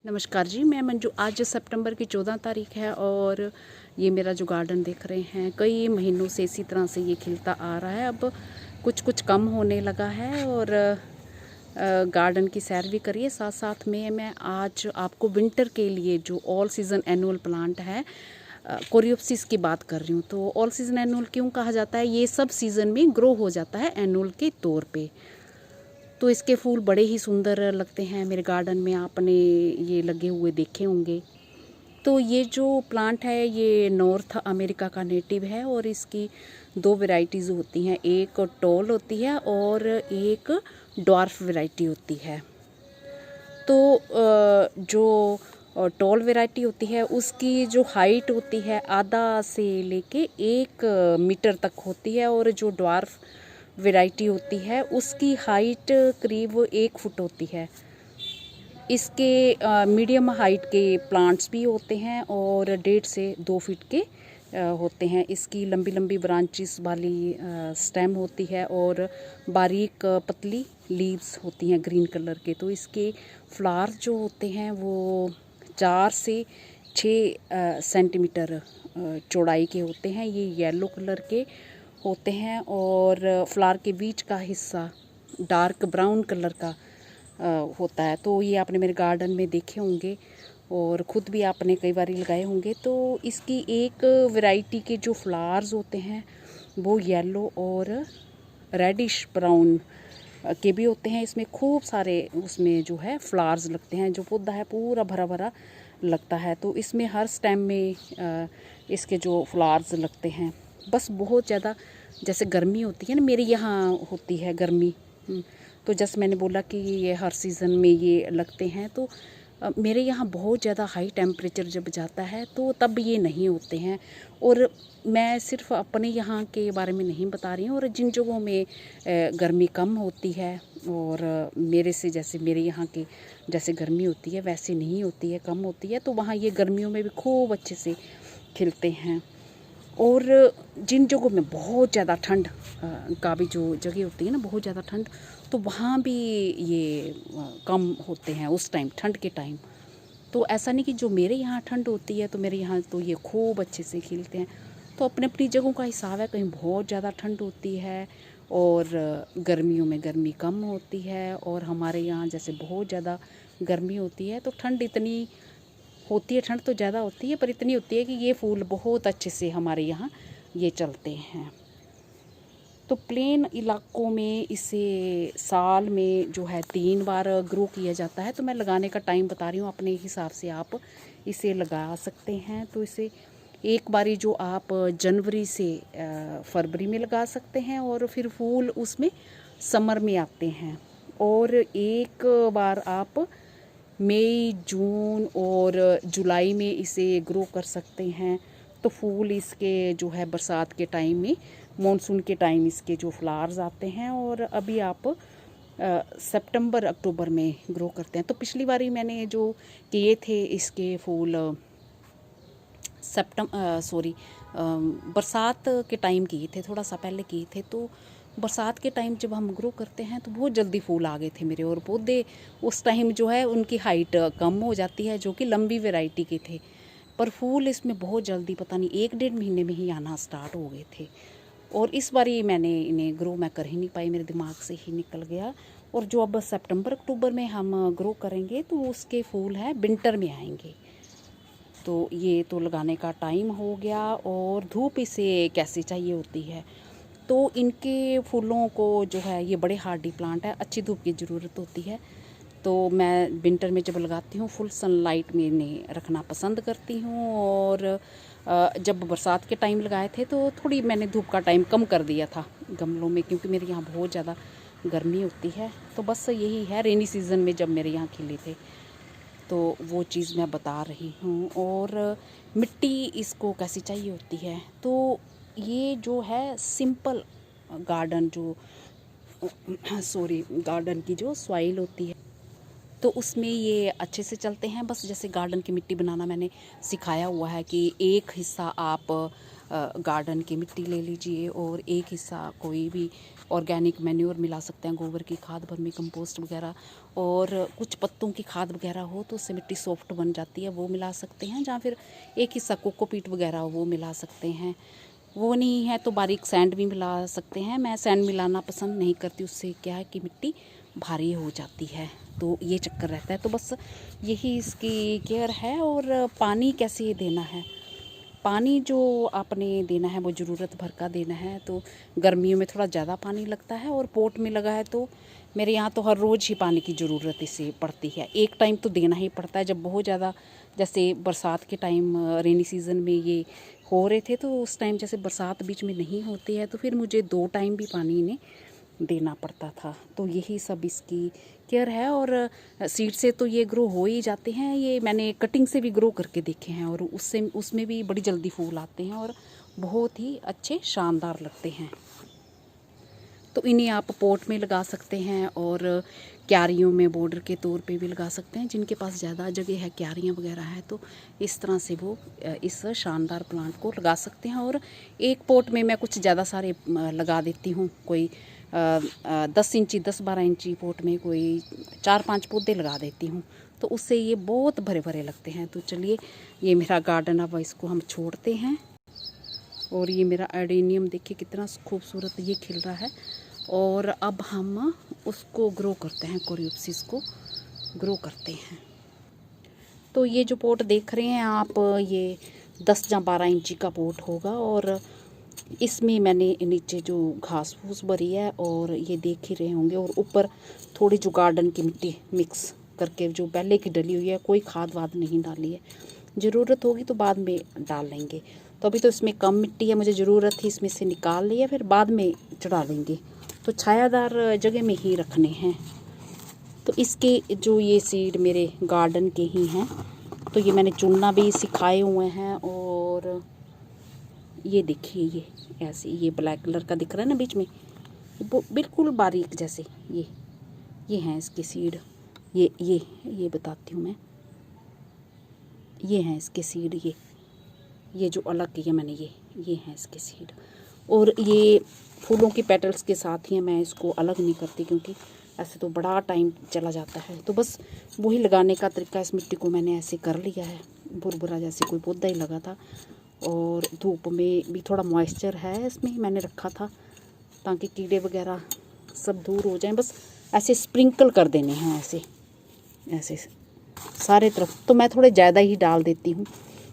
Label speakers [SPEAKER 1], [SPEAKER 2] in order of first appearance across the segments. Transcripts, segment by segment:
[SPEAKER 1] नमस्कार जी, मैं मंजू। आज सितंबर की 14 तारीख है और ये मेरा जो गार्डन देख रहे हैं कई महीनों से इसी तरह से ये खिलता आ रहा है। अब कुछ कुछ कम होने लगा है और गार्डन की सैर भी करिए। साथ साथ में मैं आज आपको विंटर के लिए जो ऑल सीज़न एनुअल प्लांट है कोरियोप्सिस की बात कर रही हूँ। तो ऑल सीज़न एनुअल क्यों कहा जाता है? ये सब सीज़न में ग्रो हो जाता है एनुअल के तौर पे। तो इसके फूल बड़े ही सुंदर लगते हैं। मेरे गार्डन में आपने ये लगे हुए देखे होंगे। तो ये जो प्लांट है ये नॉर्थ अमेरिका का नेटिव है और इसकी दो वैरायटीज़ होती हैं, एक टॉल होती है और एक ड्वार्फ वैरायटी होती है। तो जो टॉल वैरायटी होती है उसकी जो हाइट होती है आधा से लेके 1 मीटर तक होती है और जो ड्वार्फ वैरायटी होती है उसकी हाइट करीब 1 फुट होती है। इसके मीडियम हाइट के प्लांट्स भी होते हैं और 1.5 से 2 फीट के होते हैं। इसकी लंबी लंबी ब्रांचेस वाली स्टेम होती है और बारीक पतली लीव्स होती हैं ग्रीन कलर के। तो इसके फ्लावर्स जो होते हैं वो 4 से 6 सेंटीमीटर चौड़ाई के होते हैं। ये येलो कलर के होते हैं और फ्लावर के बीच का हिस्सा डार्क ब्राउन कलर का होता है। तो ये आपने मेरे गार्डन में देखे होंगे और ख़ुद भी आपने कई बार लगाए होंगे। तो इसकी एक वैरायटी के जो फ्लावर्स होते हैं वो येलो और रेडिश ब्राउन के भी होते हैं। इसमें खूब सारे उसमें जो है फ्लावर्स लगते हैं। जो पौधा है पूरा भरा भरा लगता है। तो इसमें हर स्टेम में इसके जो फ्लावर्स लगते हैं। बस बहुत ज़्यादा जैसे गर्मी होती है ना, मेरे यहाँ होती है गर्मी, तो जैसे मैंने बोला कि ये हर सीज़न में ये लगते हैं। तो मेरे यहाँ बहुत ज़्यादा हाई टेम्परेचर जब जाता है तो तब ये नहीं होते हैं। और मैं सिर्फ अपने यहाँ के बारे में नहीं बता रही हूँ, और जिन जगहों में गर्मी कम होती है और मेरे से जैसे मेरे यहाँ के जैसे गर्मी होती है वैसे नहीं होती है, कम होती है, तो वहाँ ये गर्मियों में भी खूब अच्छे से खिलते हैं। और जिन जगहों में बहुत ज़्यादा ठंड का भी जो जगह होती है ना, बहुत ज़्यादा ठंड, तो वहाँ भी ये कम होते हैं उस टाइम, ठंड के टाइम। तो ऐसा नहीं कि जो मेरे यहाँ ठंड होती है तो मेरे यहाँ तो ये खूब अच्छे से खिलते हैं। तो अपनी अपनी जगहों का हिसाब है, कहीं बहुत ज़्यादा ठंड होती है और गर्मियों में गर्मी कम होती है, और हमारे यहाँ जैसे बहुत ज़्यादा गर्मी होती है तो ठंड इतनी होती है, ठंड तो ज़्यादा होती है पर इतनी होती है कि ये फूल बहुत अच्छे से हमारे यहाँ ये चलते हैं। तो प्लेन इलाकों में इसे साल में जो है 3 बार ग्रो किया जाता है। तो मैं लगाने का टाइम बता रही हूँ, अपने हिसाब से आप इसे लगा सकते हैं। तो इसे एक बारी जो आप जनवरी से फरवरी में लगा सकते हैं और फिर फूल उसमें समर में आते हैं। और एक बार आप मई, जून और जुलाई में इसे ग्रो कर सकते हैं। तो फूल इसके जो है बरसात के टाइम में, मॉनसून के टाइम इसके जो फ्लावर्स आते हैं, और अभी आप सितंबर अक्टूबर में ग्रो करते हैं। तो पिछली बारी मैंने जो किए थे इसके फूल बरसात के टाइम किए थे, थोड़ा सा पहले किए थे। तो बरसात के टाइम जब हम ग्रो करते हैं तो बहुत जल्दी फूल आ गए थे मेरे, और पौधे उस टाइम जो है उनकी हाइट कम हो जाती है, जो कि लंबी वैरायटी के थे, पर फूल इसमें बहुत जल्दी, पता नहीं 1-1.5 महीने में ही आना स्टार्ट हो गए थे। और इस बार ही मैंने इन्हें ग्रो मैं कर ही नहीं पाई, मेरे दिमाग से ही निकल गया। और जो अब सितंबर अक्टूबर में हम ग्रो करेंगे तो उसके फूल हैं विंटर में आएंगे। तो ये तो लगाने का टाइम हो गया। और धूप इसे कैसे चाहिए होती है, तो इनके फूलों को जो है, ये बड़े हार्डी प्लांट है, अच्छी धूप की ज़रूरत होती है। तो मैं विंटर में जब लगाती हूँ फुल सनलाइट में इन्हें रखना पसंद करती हूँ। और जब बरसात के टाइम लगाए थे तो थोड़ी मैंने धूप का टाइम कम कर दिया था गमलों में, क्योंकि मेरे यहाँ बहुत ज़्यादा गर्मी होती है। तो बस यही है, रेनी सीज़न में जब मेरे यहाँ खिले थे तो वो चीज़ मैं बता रही हूँ। और मिट्टी इसको कैसी चाहिए होती है, तो ये जो है सिंपल गार्डन जो गार्डन की जो सॉइल होती है तो उसमें ये अच्छे से चलते हैं। बस जैसे गार्डन की मिट्टी बनाना मैंने सिखाया हुआ है कि एक हिस्सा आप गार्डन की मिट्टी ले लीजिए और एक हिस्सा कोई भी ऑर्गेनिक मैन्योर मिला सकते हैं, गोबर की खाद, वर्मी कंपोस्ट वगैरह, और कुछ पत्तों की खाद वगैरह हो तो उससे मिट्टी सॉफ्ट बन जाती है, वो मिला सकते हैं। या फिर एक हिस्सा कोकोपीट वगैरह वो मिला सकते हैं। वो नहीं है तो बारीक सैंड भी मिला सकते हैं। मैं सैंड मिलाना पसंद नहीं करती, उससे क्या है कि मिट्टी भारी हो जाती है, तो ये चक्कर रहता है। तो बस यही इसकी केयर है। और पानी कैसे देना है, पानी जो आपने देना है वो ज़रूरत भर का देना है। तो गर्मियों में थोड़ा ज़्यादा पानी लगता है, और पोट में लगा है तो मेरे यहाँ तो हर रोज़ ही पानी की ज़रूरत इसे पड़ती है। एक टाइम तो देना ही पड़ता है, जब बहुत ज़्यादा, जैसे बरसात के टाइम रेनी सीज़न में ये हो रहे थे, तो उस टाइम जैसे बरसात बीच में नहीं होती है तो फिर मुझे 2 टाइम भी पानी इन्हें देना पड़ता था। तो यही सब इसकी केयर है। और सीड से तो ये ग्रो हो ही जाते हैं, ये मैंने कटिंग से भी ग्रो करके देखे हैं, और उसमें भी बड़ी जल्दी फूल आते हैं और बहुत ही अच्छे शानदार लगते हैं। तो इन्हें आप पोट में लगा सकते हैं, और क्यारियों में बॉर्डर के तौर पे भी लगा सकते हैं। जिनके पास ज़्यादा जगह है, क्यारियाँ वगैरह है, तो इस तरह से वो इस शानदार प्लांट को लगा सकते हैं। और एक पोट में मैं कुछ ज़्यादा सारे लगा देती हूँ, कोई 10 इंची 10-12 इंची पोट में कोई 4-5 पौधे लगा देती हूँ, तो उससे ये बहुत भरे भरे लगते हैं। तो चलिए, ये मेरा गार्डन अब इसको हम छोड़ते हैं। और ये मेरा एडेनियम देखिए कितना खूबसूरत ये खिल रहा है। और अब हम उसको ग्रो करते हैं, कोरियोप्सिस को ग्रो करते हैं। तो ये जो पोट देख रहे हैं आप, ये 10 या 12 इंची का पोट होगा, और इसमें मैंने नीचे जो घास फूस भरी है, और ये देख ही रहे होंगे, और ऊपर थोड़ी जो गार्डन की मिट्टी मिक्स करके जो पहले की डली हुई है, कोई खाद वाद नहीं डाली है। ज़रूरत होगी तो बाद में डाल लेंगे। तो अभी तो इसमें कम मिट्टी है, मुझे ज़रूरत थी, इसमें से निकाल लिया, फिर बाद में चढ़ा लेंगे। तो छायादार जगह में ही रखने हैं। तो इसके जो ये सीड मेरे गार्डन के ही हैं, तो ये मैंने चुनना भी सिखाए हुए हैं। और ये देखिए, ये ऐसे, ये ब्लैक कलर का दिख रहा है ना बीच में, वो बिल्कुल बारीक जैसे ये हैं इसके सीड। ये बताती हूँ मैं, ये हैं इसके सीड, ये जो अलग किया मैंने, ये हैं इसके सीड। और ये फूलों की पेटल्स के साथ ही मैं इसको अलग नहीं करती, क्योंकि ऐसे तो बड़ा टाइम चला जाता है। तो बस वही लगाने का तरीका, इस मिट्टी को मैंने ऐसे कर लिया है, भुरभुरा जैसे कोई पौधा ही लगा था। और धूप में भी थोड़ा मॉइस्चर है इसमें, मैंने रखा था ताकि कीड़े वगैरह सब दूर हो जाएं। बस ऐसे स्प्रिंकल कर देने हैं, ऐसे ऐसे सारे तरफ। तो मैं थोड़े ज़्यादा ही डाल देती हूँ।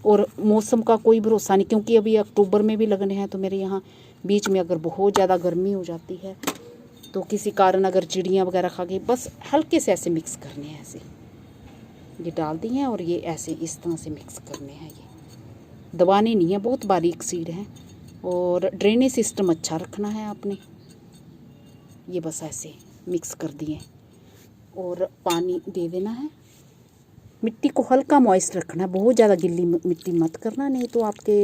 [SPEAKER 1] और मौसम का कोई भरोसा नहीं, क्योंकि अभी अक्टूबर में भी लगने हैं। तो मेरे यहाँ बीच में अगर बहुत ज़्यादा गर्मी हो जाती है, तो किसी कारण अगर चिड़ियाँ वगैरह खा गई, बस हल्के से ऐसे मिक्स करने हैं, ऐसे ये डाल दिए हैं, और ये ऐसे इस तरह से मिक्स करने हैं। ये दबाने नहीं है, बहुत बारीक सीड है। और ड्रेनेज सिस्टम अच्छा रखना है आपने। ये बस ऐसे मिक्स कर दिए, और पानी दे देना है। मिट्टी को हल्का मॉइस्ट रखना है, बहुत ज़्यादा गिल्ली मिट्टी मत करना, नहीं तो आपके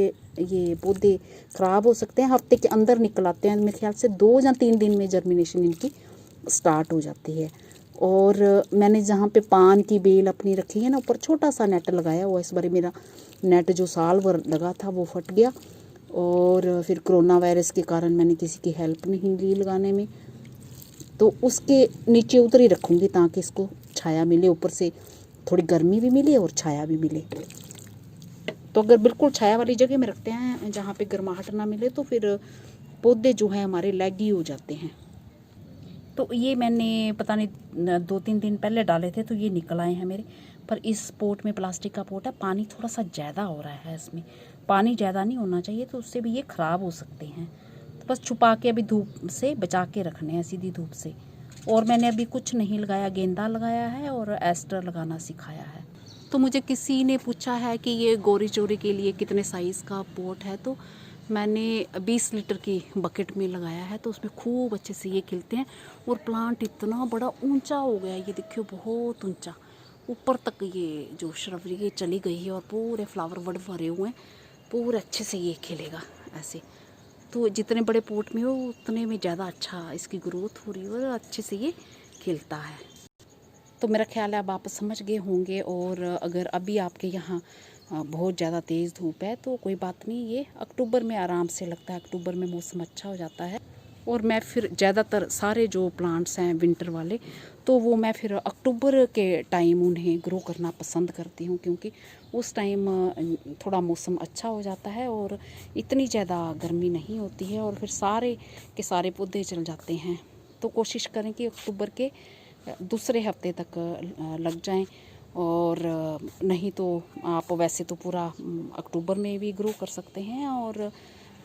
[SPEAKER 1] ये पौधे ख़राब हो सकते हैं। हफ्ते के अंदर निकल आते हैं, मेरे ख्याल से 2 या 3 दिन में जर्मिनेशन इनकी स्टार्ट हो जाती है। और मैंने जहाँ पे पान की बेल अपनी रखी है ना, ऊपर छोटा सा नेट लगाया हुआ। इस बार मेरा नेट जो साल भर लगा था वो फट गया, और फिर कोरोना वायरस के कारण मैंने किसी की हेल्प नहीं ली लगाने में। तो उसके नीचे उधर ही रखूँगी, ताकि इसको छाया मिले, ऊपर से थोड़ी गर्मी भी मिले और छाया भी मिले। तो अगर बिल्कुल छाया वाली जगह में रखते हैं, जहाँ पे गर्माहट ना मिले, तो फिर पौधे जो हैं हमारे लैगी हो जाते हैं। तो ये मैंने पता नहीं 2-3 दिन पहले डाले थे, तो ये निकल आए हैं मेरे। पर इस पोट में, प्लास्टिक का पोट है, पानी थोड़ा सा ज़्यादा हो रहा है इसमें। पानी ज़्यादा नहीं होना चाहिए, तो उससे भी ये ख़राब हो सकते हैं। तो बस छुपा के अभी धूप से बचा के रखने हैं, सीधी धूप से। और मैंने अभी कुछ नहीं लगाया, गेंदा लगाया है और एस्टर लगाना सिखाया है। तो मुझे किसी ने पूछा है कि ये गोरी चोरी के लिए कितने साइज़ का पोट है, तो मैंने 20 लीटर की बकेट में लगाया है। तो उसमें खूब अच्छे से ये खिलते हैं, और प्लांट इतना बड़ा ऊंचा हो गया है, ये देखियो बहुत ऊंचा, ऊपर तक ये जो श्रवरी ये चली गई है, और पूरे फ्लावर बड़ भरे हुए हैं, पूरे अच्छे से ये खिलेगा ऐसे। तो जितने बड़े पोट में हो उतने में ज़्यादा अच्छा इसकी ग्रोथ हो रही है, और अच्छे से ये खिलता है। तो मेरा ख्याल है अब आप समझ गए होंगे। और अगर अभी आपके यहाँ बहुत ज़्यादा तेज़ धूप है तो कोई बात नहीं, ये अक्टूबर में आराम से लगता है। अक्टूबर में मौसम अच्छा हो जाता है, और मैं फिर ज़्यादातर सारे जो प्लांट्स हैं विंटर वाले, तो वो मैं फिर अक्टूबर के टाइम उन्हें ग्रो करना पसंद करती हूँ, क्योंकि उस टाइम थोड़ा मौसम अच्छा हो जाता है और इतनी ज़्यादा गर्मी नहीं होती है और फिर सारे के सारे पौधे चल जाते हैं। तो कोशिश करें कि अक्टूबर के दूसरे हफ्ते तक लग जाएं, और नहीं तो आप वैसे तो पूरा अक्टूबर में भी ग्रो कर सकते हैं, और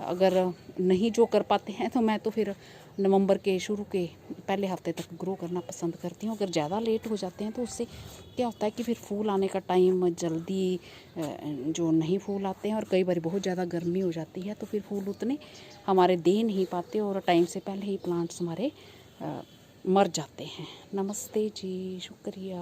[SPEAKER 1] अगर नहीं जो कर पाते हैं तो मैं तो फिर नवंबर के शुरू के पहले हफ्ते तक ग्रो करना पसंद करती हूँ। अगर ज़्यादा लेट हो जाते हैं तो उससे क्या होता है कि फिर फूल आने का टाइम जल्दी जो नहीं फूल आते हैं, और कई बार बहुत ज़्यादा गर्मी हो जाती है तो फिर फूल उतने हमारे दे नहीं पाते और टाइम से पहले ही प्लांट्स हमारे मर जाते हैं। नमस्ते जी, शुक्रिया।